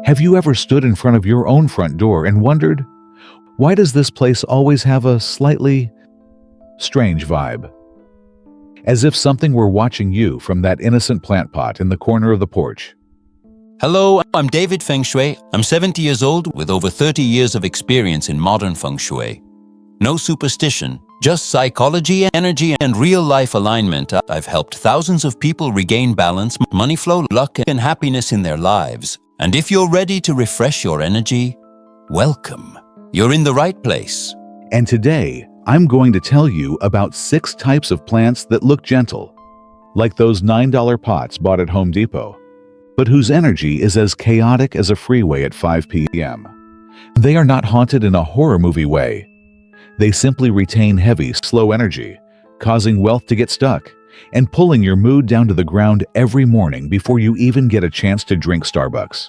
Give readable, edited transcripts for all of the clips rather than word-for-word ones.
Have you ever stood in front of your own front door and wondered, why does this place always have a slightly strange vibe? As if something were watching you from that innocent plant pot in the corner of the porch. Hello, I'm David Feng Shui. I'm 70 years old with over 30 years of experience in modern Feng Shui. No superstition, just psychology, energy, and real-life alignment. I've helped thousands of people regain balance, money flow, luck, and happiness in their lives. And if you're ready to refresh your energy, welcome. You're in the right place. And today, I'm going to tell you about 6 types of plants that look gentle, like those $9 pots bought at Home Depot, but whose energy is as chaotic as a freeway at 5 p.m. They are not haunted in a horror movie way. They simply retain heavy, slow energy, causing wealth to get stuck and pulling your mood down to the ground every morning before you even get a chance to drink Starbucks.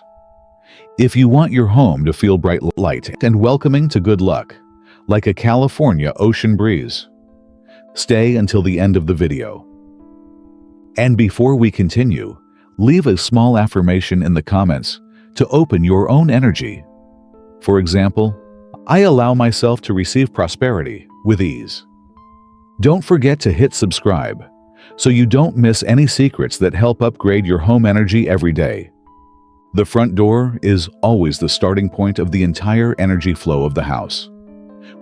If you want your home to feel bright light and welcoming to good luck, like a California ocean breeze, stay until the end of the video. And before we continue, leave a small affirmation in the comments to open your own energy. For example, I allow myself to receive prosperity with ease. Don't forget to hit subscribe so you don't miss any secrets that help upgrade your home energy every day. The front door is always the starting point of the entire energy flow of the house.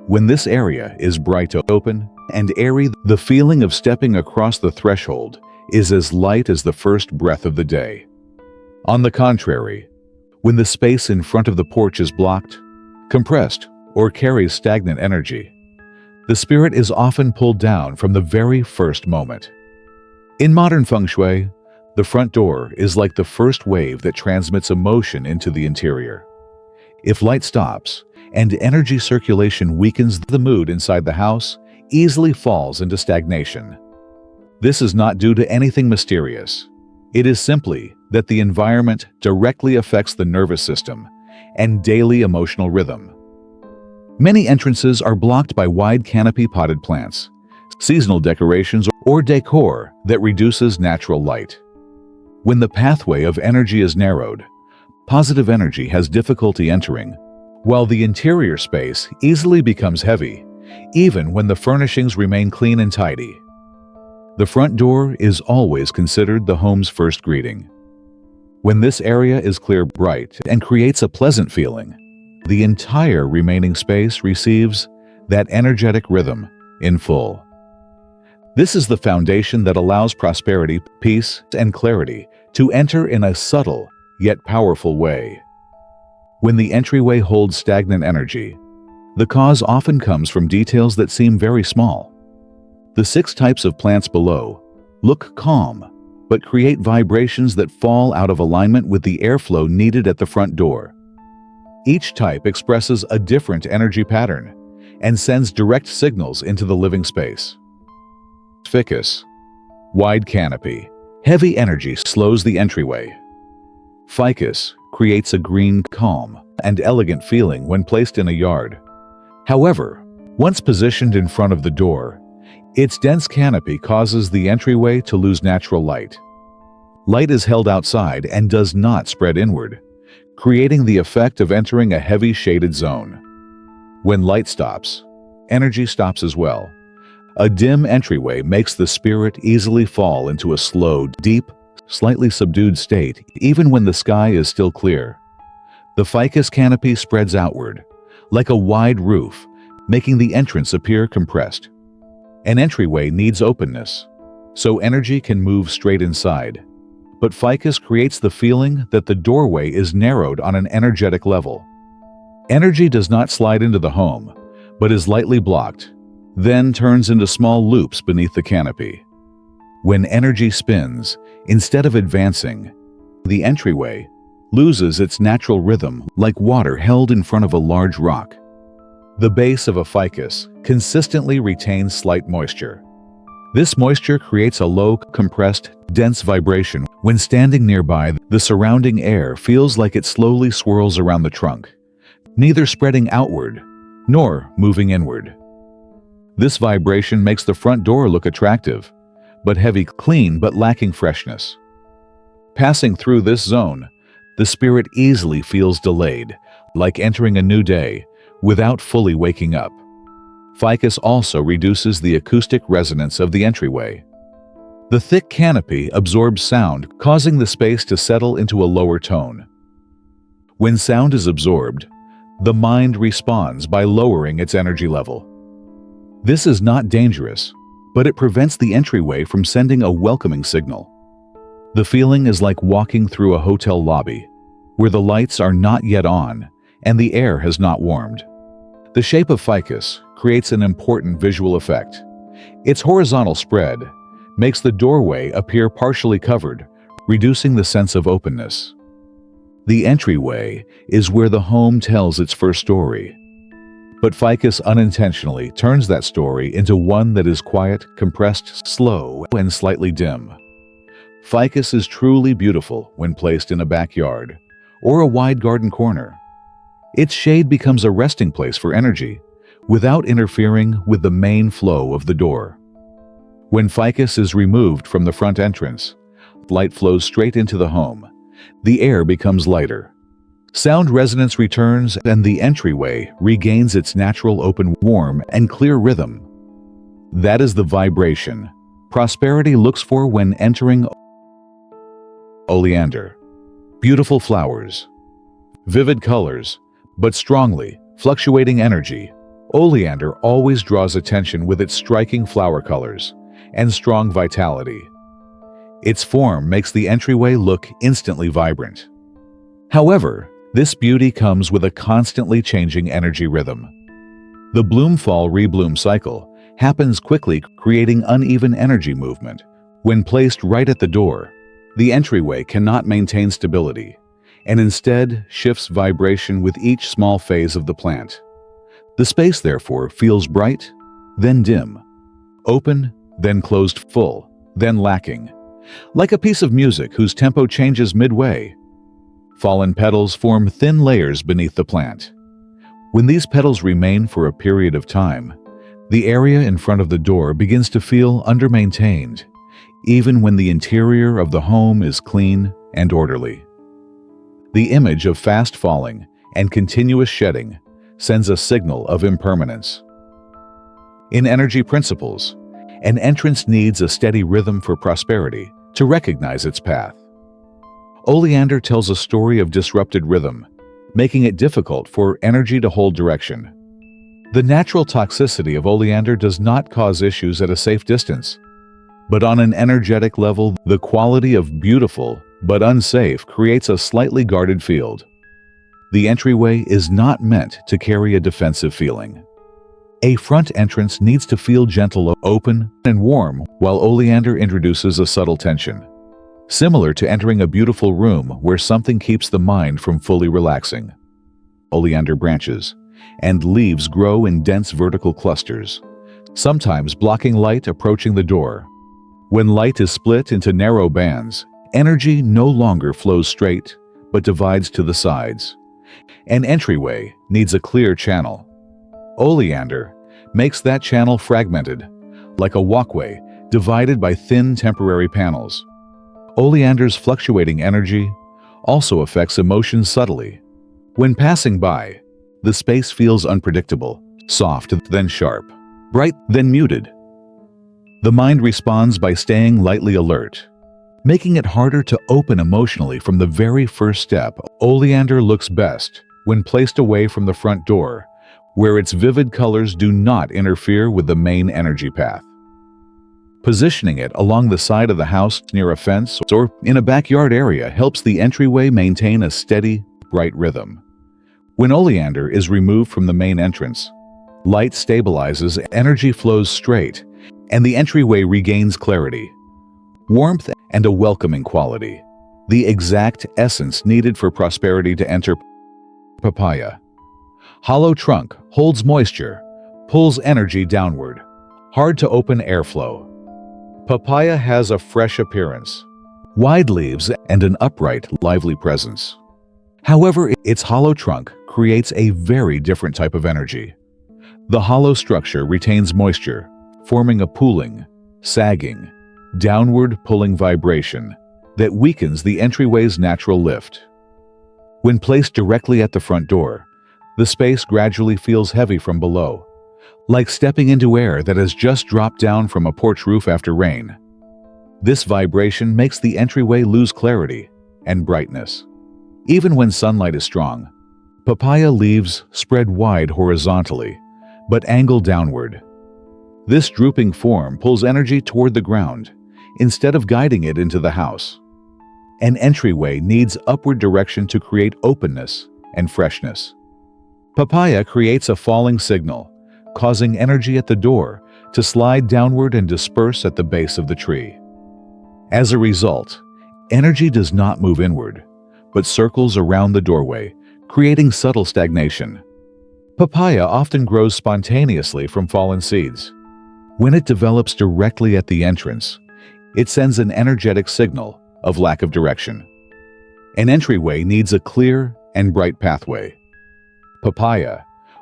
When this area is bright open and airy, the feeling of stepping across the threshold is as light as the first breath of the day. On the contrary, when the space in front of the porch is blocked, compressed, or carries stagnant energy, the spirit is often pulled down from the very first moment. In modern Feng Shui, the front door is like the first wave that transmits emotion into the interior. If light stops and energy circulation weakens, the mood inside the house easily falls into stagnation. This is not due to anything mysterious. It is simply that the environment directly affects the nervous system and daily emotional rhythm. Many entrances are blocked by wide canopy potted plants, seasonal decorations, or decor that reduces natural light. When the pathway of energy is narrowed, positive energy has difficulty entering, while the interior space easily becomes heavy, even when the furnishings remain clean and tidy. The front door is always considered the home's first greeting. When this area is clear, bright, and creates a pleasant feeling, the entire remaining space receives that energetic rhythm in full. This is the foundation that allows prosperity, peace, and clarity to enter in a subtle yet powerful way. When the entryway holds stagnant energy, the cause often comes from details that seem very small. The 6 types of plants below look calm, but create vibrations that fall out of alignment with the airflow needed at the front door. Each type expresses a different energy pattern and sends direct signals into the living space. Ficus, wide canopy, heavy energy slows the entryway. Ficus creates a green, calm, and elegant feeling when placed in a yard. However, once positioned in front of the door, its dense canopy causes the entryway to lose natural light. Light is held outside and does not spread inward, creating the effect of entering a heavy shaded zone. When light stops, energy stops as well. A dim entryway makes the spirit easily fall into a slow, deep, slightly subdued state, even when the sky is still clear. The ficus canopy spreads outward, like a wide roof, making the entrance appear compressed. An entryway needs openness, so energy can move straight inside. But ficus creates the feeling that the doorway is narrowed on an energetic level. Energy does not slide into the home, but is lightly blocked, then turns into small loops beneath the canopy. When energy spins, instead of advancing, the entryway loses its natural rhythm like water held in front of a large rock. The base of a ficus consistently retains slight moisture. This moisture creates a low, compressed, dense vibration. When standing nearby, the surrounding air feels like it slowly swirls around the trunk, neither spreading outward nor moving inward. This vibration makes the front door look attractive, but heavy, clean, but lacking freshness. Passing through this zone, The spirit easily feels delayed, like entering a new day, without fully waking up. Ficus also reduces the acoustic resonance of the entryway. The thick canopy absorbs sound, causing the space to settle into a lower tone. When sound is absorbed, the mind responds by lowering its energy level. This is not dangerous, but it prevents the entryway from sending a welcoming signal. The feeling is like walking through a hotel lobby, where the lights are not yet on and the air has not warmed. The shape of Ficus creates an important visual effect. Its horizontal spread makes the doorway appear partially covered, reducing the sense of openness. The entryway is where the home tells its first story. But Ficus unintentionally turns that story into one that is quiet, compressed, slow, and slightly dim. Ficus is truly beautiful when placed in a backyard or a wide garden corner. Its shade becomes a resting place for energy, without interfering with the main flow of the door. When Ficus is removed from the front entrance, light flows straight into the home. The air becomes lighter. Sound resonance returns and the entryway regains its natural open, warm, and clear rhythm. That is the vibration prosperity looks for when entering Oleander. Beautiful flowers, vivid colors, but strongly fluctuating energy. Oleander always draws attention with its striking flower colors and strong vitality. Its form makes the entryway look instantly vibrant. However, this beauty comes with a constantly changing energy rhythm. The bloom-fall-rebloom cycle happens quickly, creating uneven energy movement. When placed right at the door, the entryway cannot maintain stability, and instead shifts vibration with each small phase of the plant. The space, therefore, feels bright, then dim, open, then closed full, then lacking, like a piece of music whose tempo changes midway. Fallen petals form thin layers beneath the plant. When these petals remain for a period of time, the area in front of the door begins to feel under-maintained, even when the interior of the home is clean and orderly. The image of fast falling and continuous shedding sends a signal of impermanence. In energy principles, an entrance needs a steady rhythm for prosperity to recognize its path. Oleander tells a story of disrupted rhythm, making it difficult for energy to hold direction. The natural toxicity of Oleander does not cause issues at a safe distance, but on an energetic level, the quality of beautiful but unsafe creates a slightly guarded field. The entryway is not meant to carry a defensive feeling. A front entrance needs to feel gentle, open, and warm, while Oleander introduces a subtle tension, similar to entering a beautiful room where something keeps the mind from fully relaxing. Oleander branches and leaves grow in dense vertical clusters, sometimes blocking light approaching the door. When light is split into narrow bands, energy no longer flows straight, but divides to the sides. An entryway needs a clear channel. Oleander makes that channel fragmented, like a walkway divided by thin temporary panels. Oleander's fluctuating energy also affects emotions subtly. When passing by, the space feels unpredictable, soft then sharp, bright then muted. The mind responds by staying lightly alert, making it harder to open emotionally from the very first step. Oleander looks best when placed away from the front door, where its vivid colors do not interfere with the main energy path. Positioning it along the side of the house near a fence or in a backyard area helps the entryway maintain a steady, bright rhythm. When Oleander is removed from the main entrance, light stabilizes, energy flows straight, and the entryway regains clarity, warmth, and a welcoming quality, the exact essence needed for prosperity to enter. Papaya. Hollow trunk holds moisture, pulls energy downward, hard to open airflow. Papaya has a fresh appearance, wide leaves, and an upright, lively presence. However, its hollow trunk creates a very different type of energy. The hollow structure retains moisture, forming a pooling, sagging, downward pulling vibration that weakens the entryway's natural lift. When placed directly at the front door, the space gradually feels heavy from below, like stepping into air that has just dropped down from a porch roof after rain. This vibration makes the entryway lose clarity and brightness. Even when sunlight is strong, papaya leaves spread wide horizontally, but angle downward. This drooping form pulls energy toward the ground instead of guiding it into the house. An entryway needs upward direction to create openness and freshness. Papaya creates a falling signal, causing energy at the door to slide downward and disperse at the base of the tree. As a result, energy does not move inward, but circles around the doorway, creating subtle stagnation. Papaya often grows spontaneously from fallen seeds. When it develops directly at the entrance, it sends an energetic signal of lack of direction. An entryway needs a clear and bright pathway. Papaya,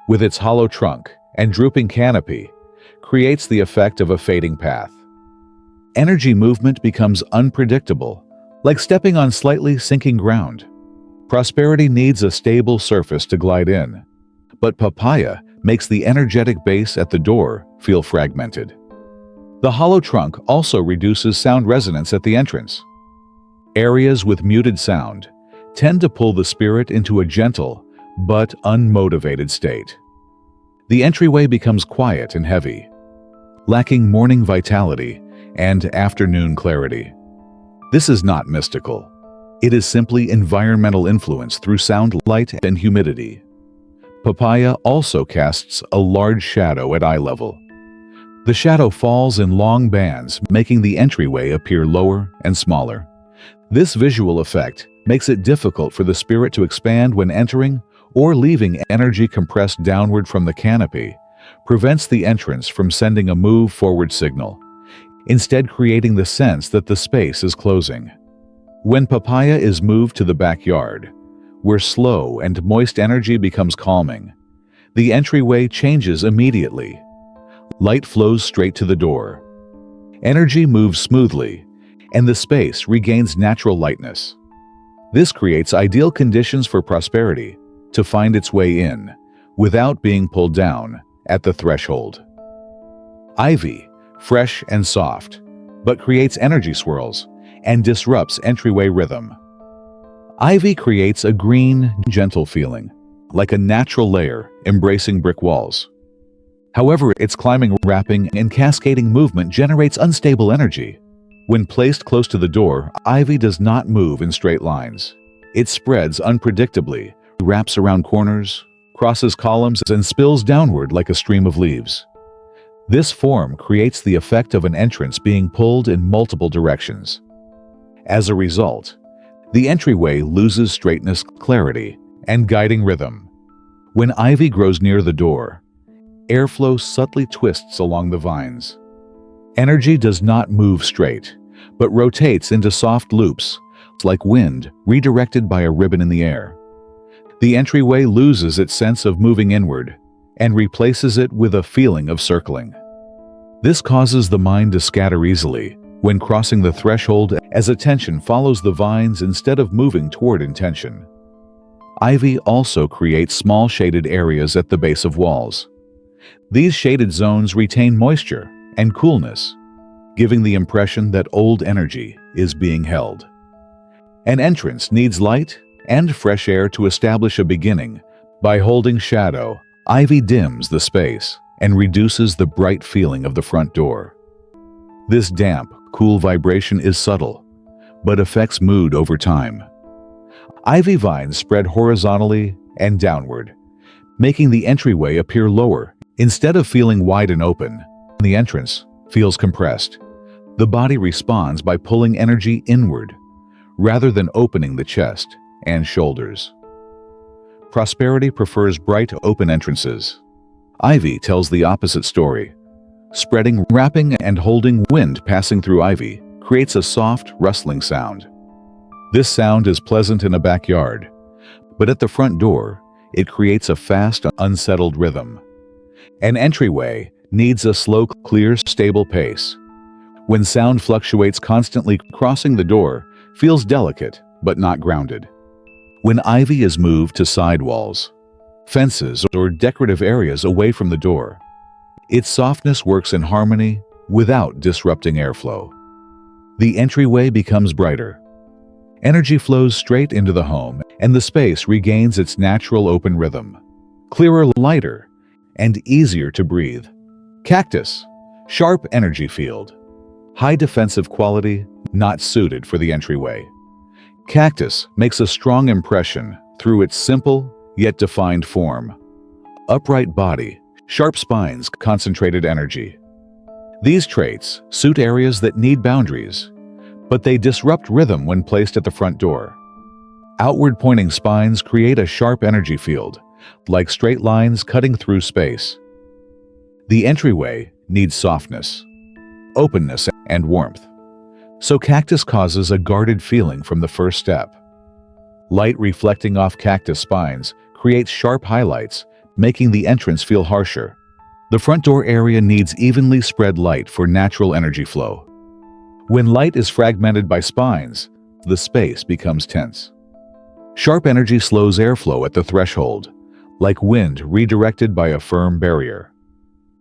with its hollow trunk and drooping canopy, creates the effect of a fading path. Energy movement becomes unpredictable, like stepping on slightly sinking ground. Prosperity needs a stable surface to glide in, but papaya makes the energetic base at the door feel fragmented. The hollow trunk also reduces sound resonance at the entrance. Areas with muted sound tend to pull the spirit into a gentle but unmotivated state. The entryway becomes quiet and heavy, lacking morning vitality and afternoon clarity. This is not mystical. It is simply environmental influence through sound, light, and humidity. Papaya also casts a large shadow at eye level. The shadow falls in long bands, making the entryway appear lower and smaller. This visual effect makes it difficult for the spirit to expand when entering, or leaving energy compressed downward from the canopy prevents the entrance from sending a move forward signal, instead creating the sense that the space is closing. When papaya is moved to the backyard, where slow and moist energy becomes calming, the entryway changes immediately. Light flows straight to the door. Energy moves smoothly, and the space regains natural lightness. This creates ideal conditions for prosperity to find its way in, without being pulled down at the threshold. Ivy, fresh and soft, but creates energy swirls and disrupts entryway rhythm. Ivy creates a green, gentle feeling, like a natural layer embracing brick walls. However, its climbing, wrapping, and cascading movement generates unstable energy. When placed close to the door, ivy does not move in straight lines. It spreads unpredictably, wraps around corners, crosses columns, and spills downward like a stream of leaves. This form creates the effect of an entrance being pulled in multiple directions. As a result, the entryway loses straightness, clarity, and guiding rhythm. When ivy grows near the door, airflow subtly twists along the vines. Energy does not move straight, but rotates into soft loops, like wind redirected by a ribbon in the air. The entryway loses its sense of moving inward and replaces it with a feeling of circling. This causes the mind to scatter easily when crossing the threshold, as attention follows the vines instead of moving toward intention. Ivy also creates small shaded areas at the base of walls. These shaded zones retain moisture and coolness, giving the impression that old energy is being held. An entrance needs light and fresh air to establish a beginning. By holding shadow, ivy dims the space and reduces the bright feeling of the front door. This damp, cool vibration is subtle, but affects mood over time. Ivy vines spread horizontally and downward, making the entryway appear lower. Instead of feeling wide and open, the entrance feels compressed. The body responds by pulling energy inward, rather than opening the chest and shoulders. Prosperity prefers bright, open entrances. Ivy tells the opposite story. Spreading, wrapping, and holding wind passing through ivy creates a soft, rustling sound. This sound is pleasant in a backyard, but at the front door, it creates a fast, unsettled rhythm. An entryway needs a slow, clear, stable pace. When sound fluctuates constantly, crossing the door feels delicate but not grounded. When ivy is moved to sidewalls, fences, or decorative areas away from the door, its softness works in harmony without disrupting airflow. The entryway becomes brighter. Energy flows straight into the home, and the space regains its natural open rhythm. Clearer, lighter, and easier to breathe. Cactus, sharp energy field. High defensive quality, not suited for the entryway. Cactus makes a strong impression through its simple yet defined form. Upright body, sharp spines, concentrated energy. These traits suit areas that need boundaries, but they disrupt rhythm when placed at the front door. Outward-pointing spines create a sharp energy field, like straight lines cutting through space. The entryway needs softness, openness, and warmth. So cactus causes a guarded feeling from the first step. Light reflecting off cactus spines creates sharp highlights, making the entrance feel harsher. The front door area needs evenly spread light for natural energy flow. When light is fragmented by spines, the space becomes tense. Sharp energy slows airflow at the threshold, like wind redirected by a firm barrier.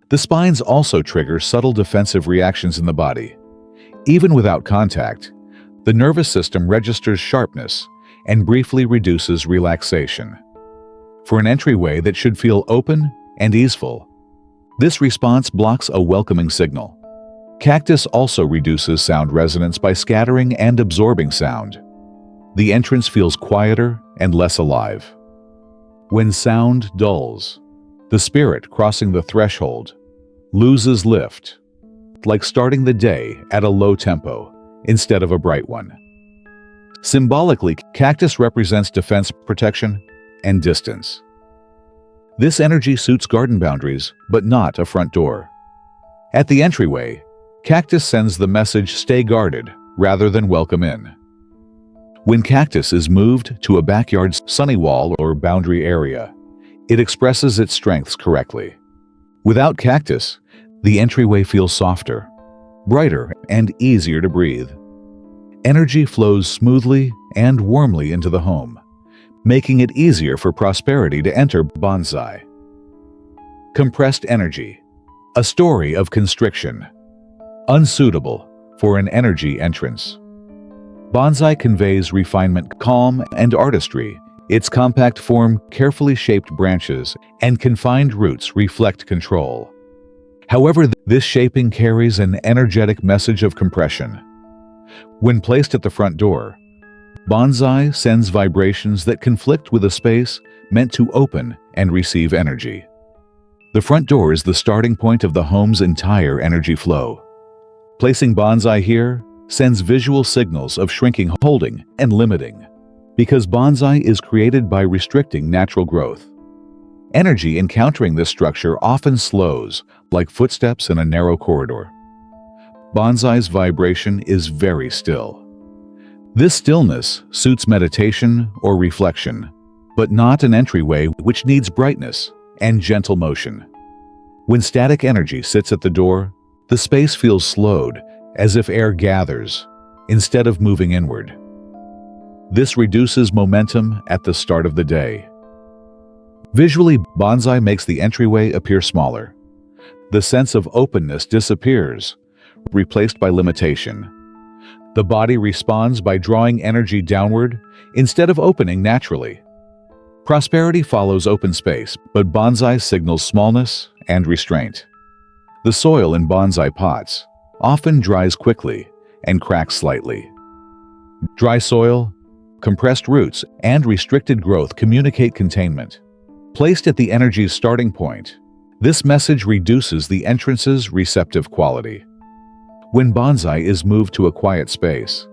The spines also trigger subtle defensive reactions in the body. Even without contact, the nervous system registers sharpness and briefly reduces relaxation. For an entryway that should feel open and easeful, this response blocks a welcoming signal. Cactus also reduces sound resonance by scattering and absorbing sound. The entrance feels quieter and less alive. When sound dulls, the spirit crossing the threshold loses lift, like starting the day at a low tempo instead of a bright one. Symbolically, cactus represents defense, protection, and distance. This energy suits garden boundaries, but not a front door. At the entryway, cactus sends the message "stay guarded" rather than "welcome in." When cactus is moved to a backyard's sunny wall or boundary area, it expresses its strengths correctly. Without cactus, the entryway feels softer, brighter, and easier to breathe. Energy flows smoothly and warmly into the home, making it easier for prosperity to enter. Bonsai. Compressed energy, a story of constriction, unsuitable for an energy entrance. Bonsai conveys refinement, calm, and artistry. Its compact form, carefully shaped branches, and confined roots reflect control. However, this shaping carries an energetic message of compression. When placed at the front door, bonsai sends vibrations that conflict with a space meant to open and receive energy. The front door is the starting point of the home's entire energy flow. Placing bonsai here sends visual signals of shrinking, holding, and limiting, because bonsai is created by restricting natural growth. Energy encountering this structure often slows, like footsteps in a narrow corridor. Bonsai's vibration is very still. This stillness suits meditation or reflection, but not an entryway which needs brightness and gentle motion. When static energy sits at the door, the space feels slowed, as if air gathers, instead of moving inward. This reduces momentum at the start of the day. Visually, bonsai makes the entryway appear smaller. The sense of openness disappears, replaced by limitation. The body responds by drawing energy downward instead of opening naturally. Prosperity follows open space, but bonsai signals smallness and restraint. The soil in bonsai pots often dries quickly and cracks slightly. Dry soil, compressed roots, and restricted growth communicate containment. Placed at the energy's starting point, this message reduces the entrance's receptive quality. When bonsai is moved to a quiet space,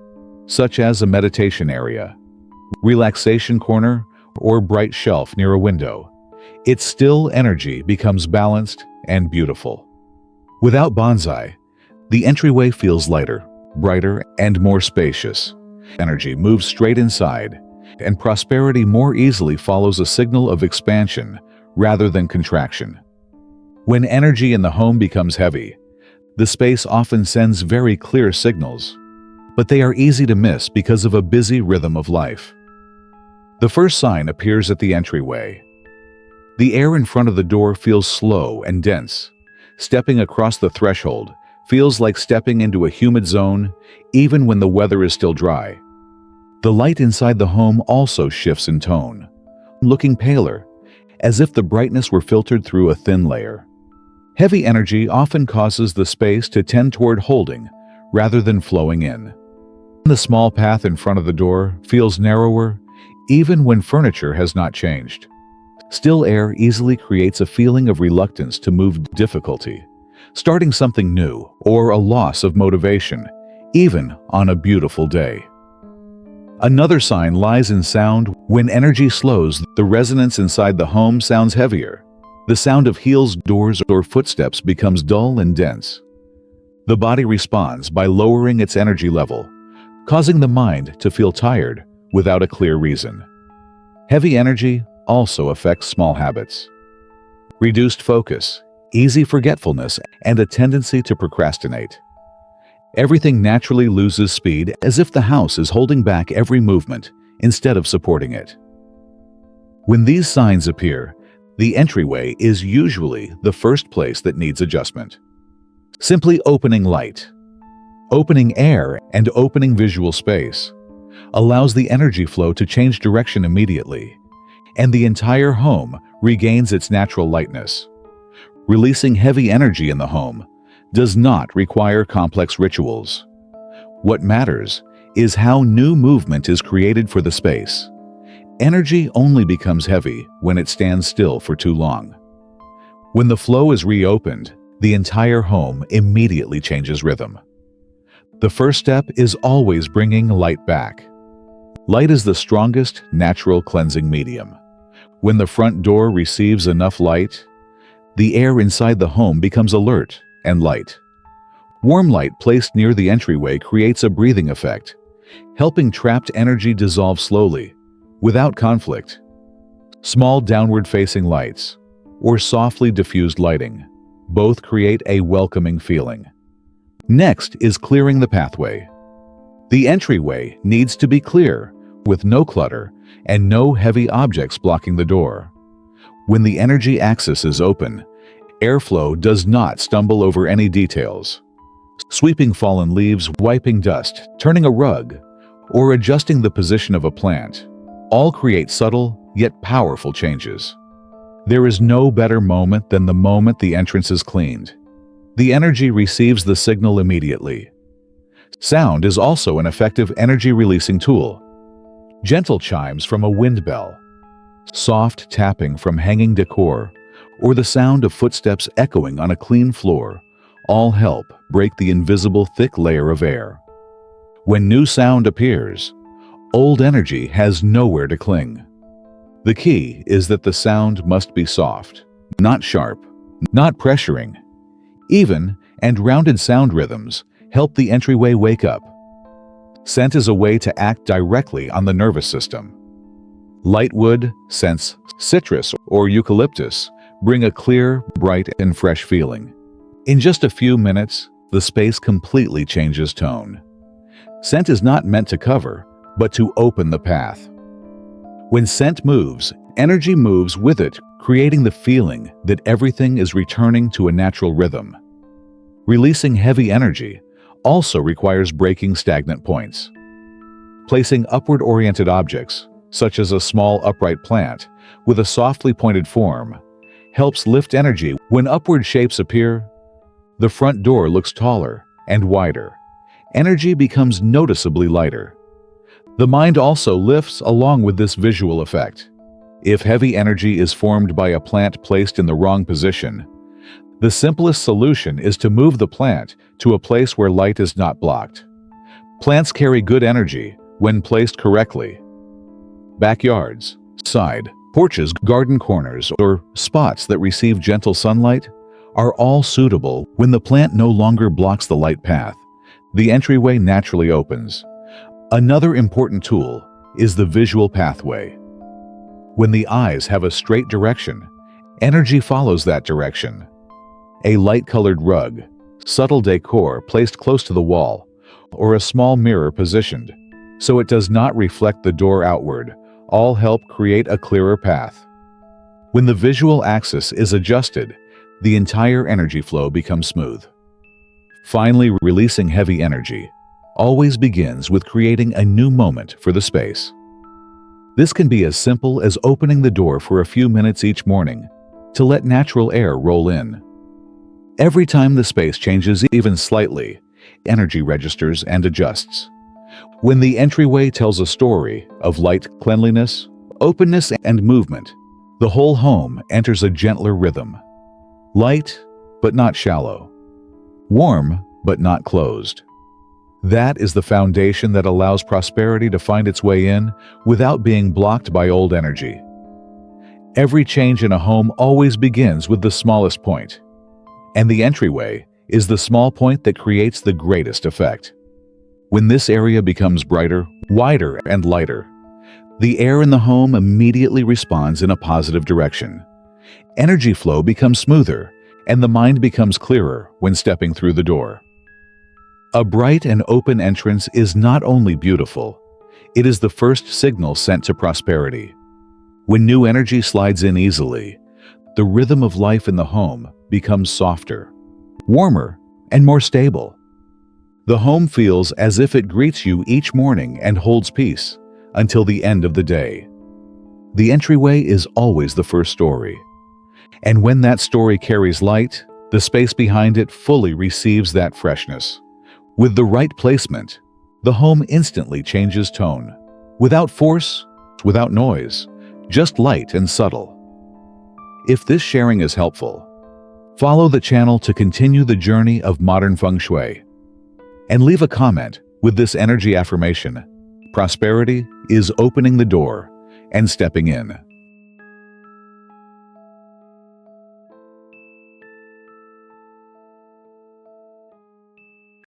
such as a meditation area, relaxation corner, or bright shelf near a window, its still energy becomes balanced and beautiful. Without bonsai, the entryway feels lighter, brighter, and more spacious. Energy moves straight inside, and prosperity more easily follows a signal of expansion rather than contraction. When energy in the home becomes heavy, the space often sends very clear signals, but they are easy to miss because of a busy rhythm of life. The first sign appears at the entryway. The air in front of the door feels slow and dense. Stepping across the threshold feels like stepping into a humid zone, even when the weather is still dry. The light inside the home also shifts in tone, looking paler, as if the brightness were filtered through a thin layer. Heavy energy often causes the space to tend toward holding rather than flowing in. The small path in front of the door feels narrower, even when furniture has not changed. Still air easily creates a feeling of reluctance to move, difficulty starting something new, or a loss of motivation, even on a beautiful day. Another sign lies in sound. When energy slows, the resonance inside the home sounds heavier. The sound of heels, doors, or footsteps becomes dull and dense. The body responds by lowering its energy level, causing the mind to feel tired without a clear reason. Heavy energy also affects small habits. Reduced focus, easy forgetfulness, and a tendency to procrastinate. Everything naturally loses speed, as if the house is holding back every movement instead of supporting it. When these signs appear, the entryway is usually the first place that needs adjustment. Simply opening light, opening air, and opening visual space allows the energy flow to change direction immediately, and the entire home regains its natural lightness. Releasing heavy energy in the home does not require complex rituals. What matters is how new movement is created for the space. Energy only becomes heavy when it stands still for too long. When the flow is reopened, the entire home immediately changes rhythm. The first step is always bringing light back. Light is the strongest natural cleansing medium. When the front door receives enough light, the air inside the home becomes alert and light. Warm light placed near the entryway creates a breathing effect, helping trapped energy dissolve slowly, without conflict. Small downward-facing lights, or softly diffused lighting, both create a welcoming feeling. Next is clearing the pathway. The entryway needs to be clear, with no clutter and no heavy objects blocking the door. When the energy axis is open, airflow does not stumble over any details. Sweeping fallen leaves, wiping dust, turning a rug, or adjusting the position of a plant all create subtle yet powerful changes. There is no better moment than the moment the entrance is cleaned. The energy receives the signal immediately. Sound is also an effective energy-releasing tool. Gentle chimes from a wind bell, soft tapping from hanging decor, or the sound of footsteps echoing on a clean floor all help break the invisible thick layer of air. When new sound appears, old energy has nowhere to cling. The key is that the sound must be soft, not sharp, not pressuring. Even and rounded sound rhythms help the entryway wake up. Scent is a way to act directly on the nervous system. Light wood, scents, citrus, or eucalyptus bring a clear, bright, and fresh feeling. In just a few minutes, the space completely changes tone. Scent is not meant to cover, but to open the path. When scent moves, energy moves with it, creating the feeling that everything is returning to a natural rhythm. Releasing heavy energy also requires breaking stagnant points. Placing upward-oriented objects, such as a small upright plant with a softly pointed form, helps lift energy. When upward shapes appear, the front door looks taller and wider. Energy becomes noticeably lighter. The mind also lifts along with this visual effect. If heavy energy is formed by a plant placed in the wrong position, the simplest solution is to move the plant to a place where light is not blocked. Plants carry good energy when placed correctly. Backyards, side porches, garden corners, or spots that receive gentle sunlight are all suitable. When the plant no longer blocks the light path, the entryway naturally opens. Another important tool is the visual pathway. When the eyes have a straight direction, energy follows that direction. A light-colored rug, subtle decor placed close to the wall, or a small mirror positioned so it does not reflect the door outward, all help create a clearer path. When the visual axis is adjusted, the entire energy flow becomes smooth. Finally, releasing heavy energy always begins with creating a new moment for the space. This can be as simple as opening the door for a few minutes each morning to let natural air roll in. Every time the space changes even slightly, energy registers and adjusts. When the entryway tells a story of light, cleanliness, openness, and movement, the whole home enters a gentler rhythm. Light, but not shallow. Warm, but not closed. That is the foundation that allows prosperity to find its way in without being blocked by old energy. Every change in a home always begins with the smallest point, and the entryway is the small point that creates the greatest effect. When this area becomes brighter, wider, and lighter, the air in the home immediately responds in a positive direction. Energy flow becomes smoother, and the mind becomes clearer when stepping through the door. A bright and open entrance is not only beautiful, it is the first signal sent to prosperity. When new energy slides in easily, the rhythm of life in the home becomes softer, warmer, and more stable. The home feels as if it greets you each morning and holds peace until the end of the day. The entryway is always the first story, and when that story carries light, the space behind it fully receives that freshness. With the right placement, the home instantly changes tone. Without force, without noise, just light and subtle. If this sharing is helpful, follow the channel to continue the journey of modern Feng Shui. And leave a comment with this energy affirmation: prosperity is opening the door and stepping in.